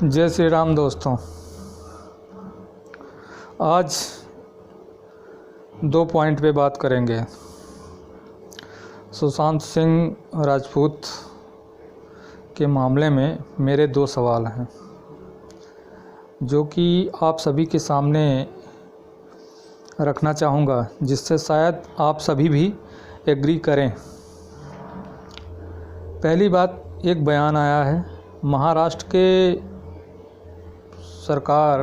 जय श्री राम दोस्तों। आज 2 पॉइंट पे बात करेंगे। सुशांत सिंह राजपूत के मामले में मेरे 2 सवाल हैं जो कि आप सभी के सामने रखना चाहूँगा, जिससे शायद आप सभी भी एग्री करें। पहली बात, एक बयान आया है महाराष्ट्र के सरकार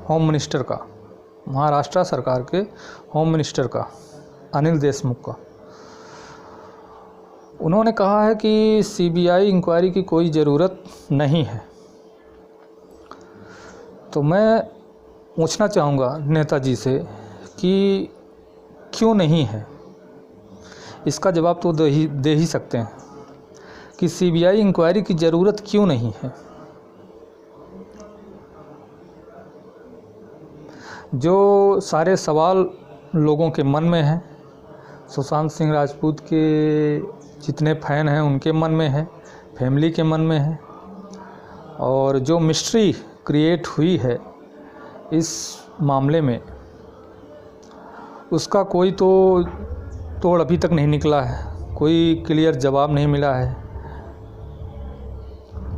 होम मिनिस्टर का, महाराष्ट्र सरकार के होम मिनिस्टर का, अनिल देशमुख का। उन्होंने कहा है कि सीबीआई इंक्वायरी की कोई ज़रूरत नहीं है। तो मैं पूछना चाहूँगा नेताजी से कि क्यों नहीं है। इसका जवाब तो दे ही सकते हैं कि सीबीआई इंक्वायरी की ज़रूरत क्यों नहीं है। जो सारे सवाल लोगों के मन में हैं, सुशांत सिंह राजपूत के जितने फ़ैन हैं उनके मन में है, फैमिली के मन में है, और जो मिस्ट्री क्रिएट हुई है इस मामले में, उसका कोई तो तोड़ अभी तक नहीं निकला है, कोई क्लियर जवाब नहीं मिला है।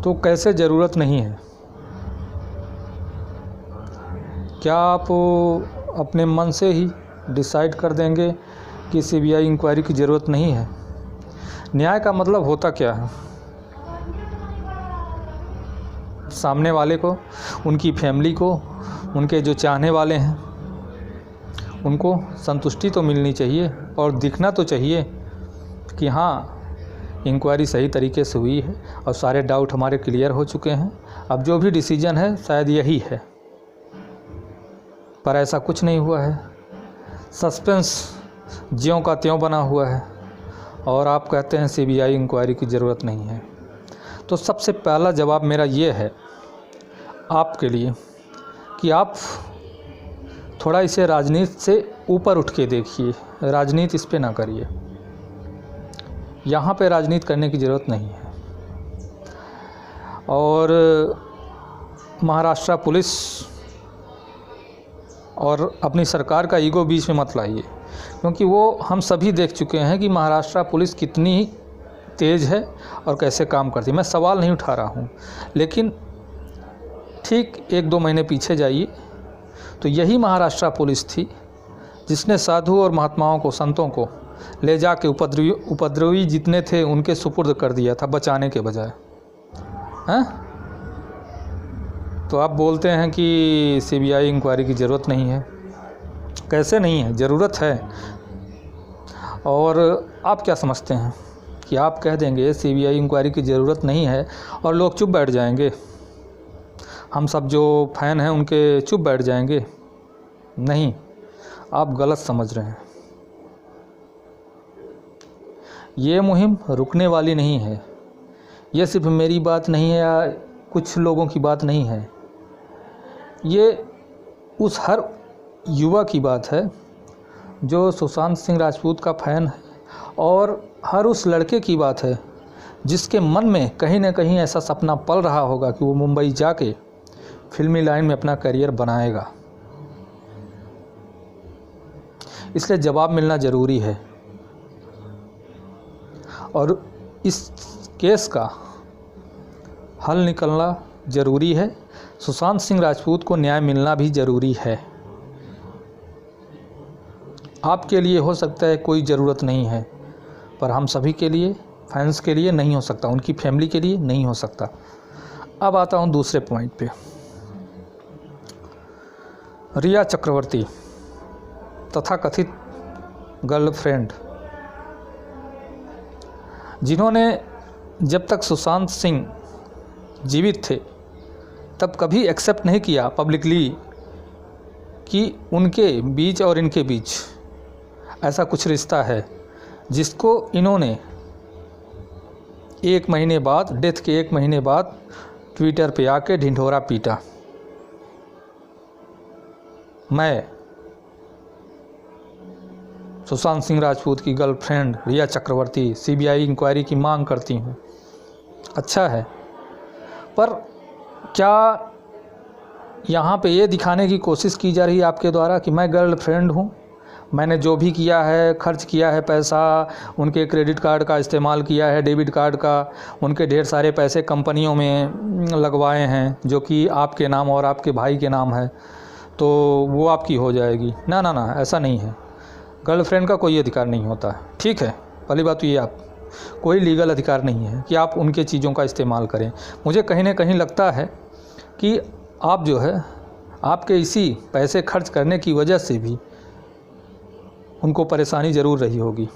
तो कैसे ज़रूरत नहीं है? क्या आप अपने मन से ही डिसाइड कर देंगे कि सीबीआई इंक्वायरी की ज़रूरत नहीं है? न्याय का मतलब होता क्या है? सामने वाले को, उनकी फैमिली को, उनके जो चाहने वाले हैं, उनको संतुष्टि तो मिलनी चाहिए और दिखना तो चाहिए कि हाँ, इंक्वायरी सही तरीके से हुई है और सारे डाउट हमारे क्लियर हो चुके हैं। अब जो भी डिसीजन है शायद यही है, पर ऐसा कुछ नहीं हुआ है। सस्पेंस ज्यों का त्यों बना हुआ है और आप कहते हैं सीबीआई इंक्वायरी की ज़रूरत नहीं है। तो सबसे पहला जवाब मेरा ये है आपके लिए कि आप थोड़ा इसे राजनीति से ऊपर उठ के देखिए, राजनीति इस पे ना करिए। यहाँ पे राजनीति करने की ज़रूरत नहीं है। और महाराष्ट्र पुलिस और अपनी सरकार का ईगो बीच में मत लाइए, क्योंकि वो हम सभी देख चुके हैं कि महाराष्ट्र पुलिस कितनी तेज़ है और कैसे काम करती है। मैं सवाल नहीं उठा रहा हूँ, लेकिन ठीक 1-2 महीने पीछे जाइए तो यही महाराष्ट्र पुलिस थी जिसने साधु और महात्माओं को, संतों को ले जाके उपद्रवी जितने थे उनके सुपुर्द कर दिया था, बचाने के बजाय। हैं? तो आप बोलते हैं कि सीबीआई इंक्वायरी की ज़रूरत नहीं है। कैसे नहीं है? ज़रूरत है। और आप क्या समझते हैं कि आप कह देंगे सीबीआई इंक्वायरी की ज़रूरत नहीं है और लोग चुप बैठ जाएंगे, हम सब जो फ़ैन हैं उनके चुप बैठ जाएंगे? नहीं, आप गलत समझ रहे हैं। ये मुहिम रुकने वाली नहीं है। ये सिर्फ मेरी बात नहीं है या कुछ लोगों की बात नहीं है, ये उस हर युवा की बात है जो सुशांत सिंह राजपूत का फ़ैन है, और हर उस लड़के की बात है जिसके मन में कहीं ना कहीं ऐसा सपना पल रहा होगा कि वो मुंबई जाके फिल्मी लाइन में अपना करियर बनाएगा। इसलिए जवाब मिलना ज़रूरी है और इस केस का हल निकलना ज़रूरी है। सुशांत सिंह राजपूत को न्याय मिलना भी ज़रूरी है। आपके लिए हो सकता है कोई ज़रूरत नहीं है, पर हम सभी के लिए, फैंस के लिए नहीं हो सकता, उनकी फैमिली के लिए नहीं हो सकता। अब आता हूँ दूसरे पॉइंट पे। रिया चक्रवर्ती तथाकथित गर्लफ्रेंड, जिन्होंने जब तक सुशांत सिंह जीवित थे तब कभी एक्सेप्ट नहीं किया पब्लिकली कि उनके बीच और इनके बीच ऐसा कुछ रिश्ता है, जिसको इन्होंने 1 महीने बाद, डेथ के 1 महीने बाद ट्विटर पे आके ढिंढोरा पीटा। मैं सुशांत सिंह राजपूत की गर्लफ्रेंड रिया चक्रवर्ती सीबीआई इंक्वायरी की मांग करती हूँ। अच्छा है, पर क्या यहाँ पे ये दिखाने की कोशिश की जा रही है आपके द्वारा कि मैं गर्लफ्रेंड हूँ, मैंने जो भी किया है, खर्च किया है पैसा, उनके क्रेडिट कार्ड का इस्तेमाल किया है, डेबिट कार्ड का, उनके ढेर सारे पैसे कंपनियों में लगवाए हैं जो कि आपके नाम और आपके भाई के नाम है, तो वो आपकी हो जाएगी। ना ना ना, ऐसा नहीं है। गर्लफ्रेंड का कोई अधिकार नहीं होता है, ठीक है। पहली बात तो ये, आप कोई लीगल अधिकार नहीं है कि आप उनके चीज़ों का इस्तेमाल करें। मुझे कहीं ना कहीं लगता है कि आप जो है, आपके इसी पैसे खर्च करने की वजह से भी उनको परेशानी ज़रूर रही होगी।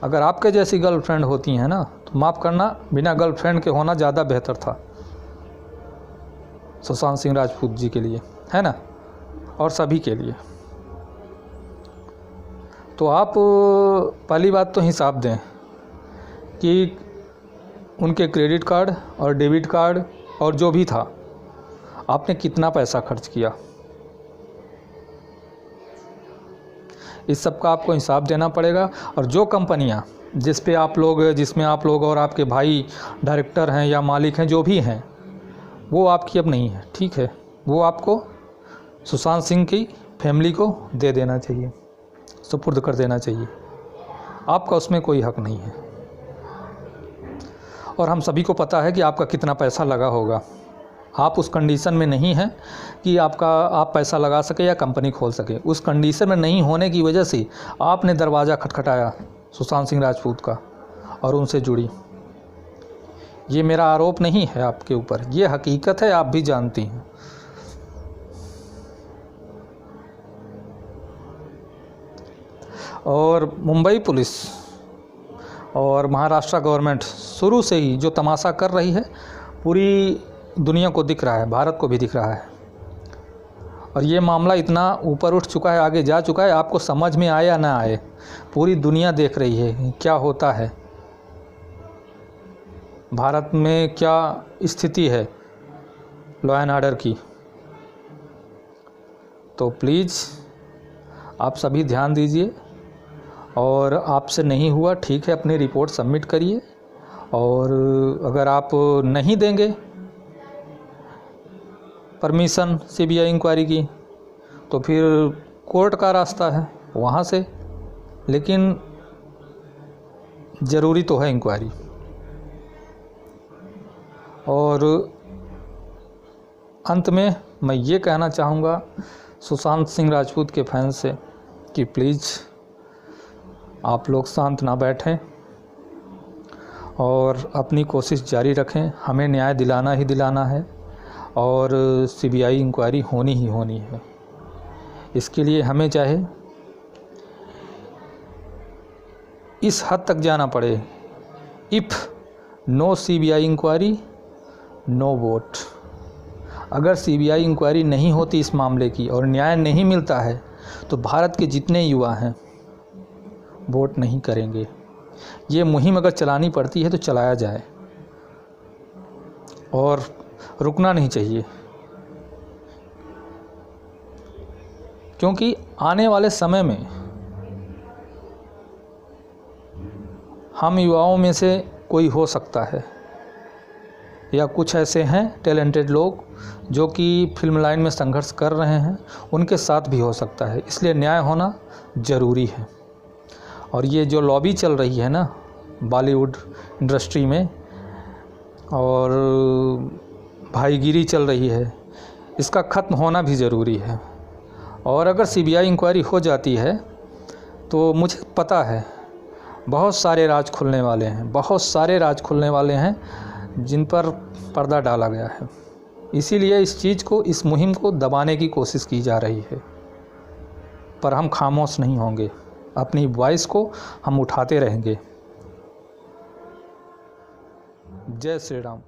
अगर आपके जैसी गर्लफ्रेंड होती हैं ना, तो माफ़ करना, बिना गर्लफ्रेंड के होना ज़्यादा बेहतर था सुशांत सिंह राजपूत जी के लिए, है ना, और सभी के लिए। तो आप पहली बात तो हिसाब दें कि उनके क्रेडिट कार्ड और डेबिट कार्ड और जो भी था, आपने कितना पैसा खर्च किया, इस सब का आपको हिसाब देना पड़ेगा। और जो कंपनियां जिसमें आप लोग और आपके भाई डायरेक्टर हैं या मालिक हैं, जो भी हैं, वो आपकी अब नहीं है, ठीक है। वो आपको सुशांत सिंह की फैमिली को दे देना चाहिए, सुपुर्द कर देना चाहिए। आपका उसमें कोई हक नहीं है। और हम सभी को पता है कि आपका कितना पैसा लगा होगा। आप उस कंडीशन में नहीं हैं कि आप पैसा लगा सके या कंपनी खोल सके। उस कंडीशन में नहीं होने की वजह से आपने दरवाज़ा खटखटाया सुशांत सिंह राजपूत का और उनसे जुड़ी। ये मेरा आरोप नहीं है आपके ऊपर, ये हकीकत है, आप भी जानती हैं। और मुंबई पुलिस और महाराष्ट्र गवर्नमेंट शुरू से ही जो तमाशा कर रही है, पूरी दुनिया को दिख रहा है, भारत को भी दिख रहा है। और ये मामला इतना ऊपर उठ चुका है, आगे जा चुका है, आपको समझ में आए या ना आए, पूरी दुनिया देख रही है क्या होता है, भारत में क्या स्थिति है लॉ एंड ऑर्डर की। तो प्लीज़ आप सभी ध्यान दीजिए। और आपसे नहीं हुआ, ठीक है, अपनी रिपोर्ट सबमिट करिए। और अगर आप नहीं देंगे परमिशन सीबीआई इंक्वायरी की, तो फिर कोर्ट का रास्ता है वहाँ से, लेकिन ज़रूरी तो है इंक्वायरी। और अंत में मैं ये कहना चाहूँगा सुशांत सिंह राजपूत के फैंस से कि प्लीज़ आप लोग शांत ना बैठें और अपनी कोशिश जारी रखें। हमें न्याय दिलाना ही दिलाना है और सीबीआई इंक्वायरी होनी ही होनी है। इसके लिए हमें चाहे इस हद तक जाना पड़े, if no CBI inquiry no vote. अगर सीबीआई इंक्वायरी नहीं होती इस मामले की और न्याय नहीं मिलता है, तो भारत के जितने युवा हैं वोट नहीं करेंगे। ये मुहिम अगर चलानी पड़ती है तो चलाया जाए और रुकना नहीं चाहिए, क्योंकि आने वाले समय में हम युवाओं में से कोई हो सकता है, या कुछ ऐसे हैं टैलेंटेड लोग जो कि फिल्म लाइन में संघर्ष कर रहे हैं, उनके साथ भी हो सकता है। इसलिए न्याय होना ज़रूरी है। और ये जो लॉबी चल रही है ना बॉलीवुड इंडस्ट्री में, और भाईगिरी चल रही है, इसका ख़त्म होना भी ज़रूरी है। और अगर सीबीआई इंक्वायरी हो जाती है तो मुझे पता है बहुत सारे राज खुलने वाले हैं, बहुत सारे राज खुलने वाले हैं जिन पर पर्दा डाला गया है। इसीलिए इस चीज़ को, इस मुहिम को दबाने की कोशिश की जा रही है। पर हम खामोश नहीं होंगे, अपनी वॉइस को हम उठाते रहेंगे। जय श्री राम।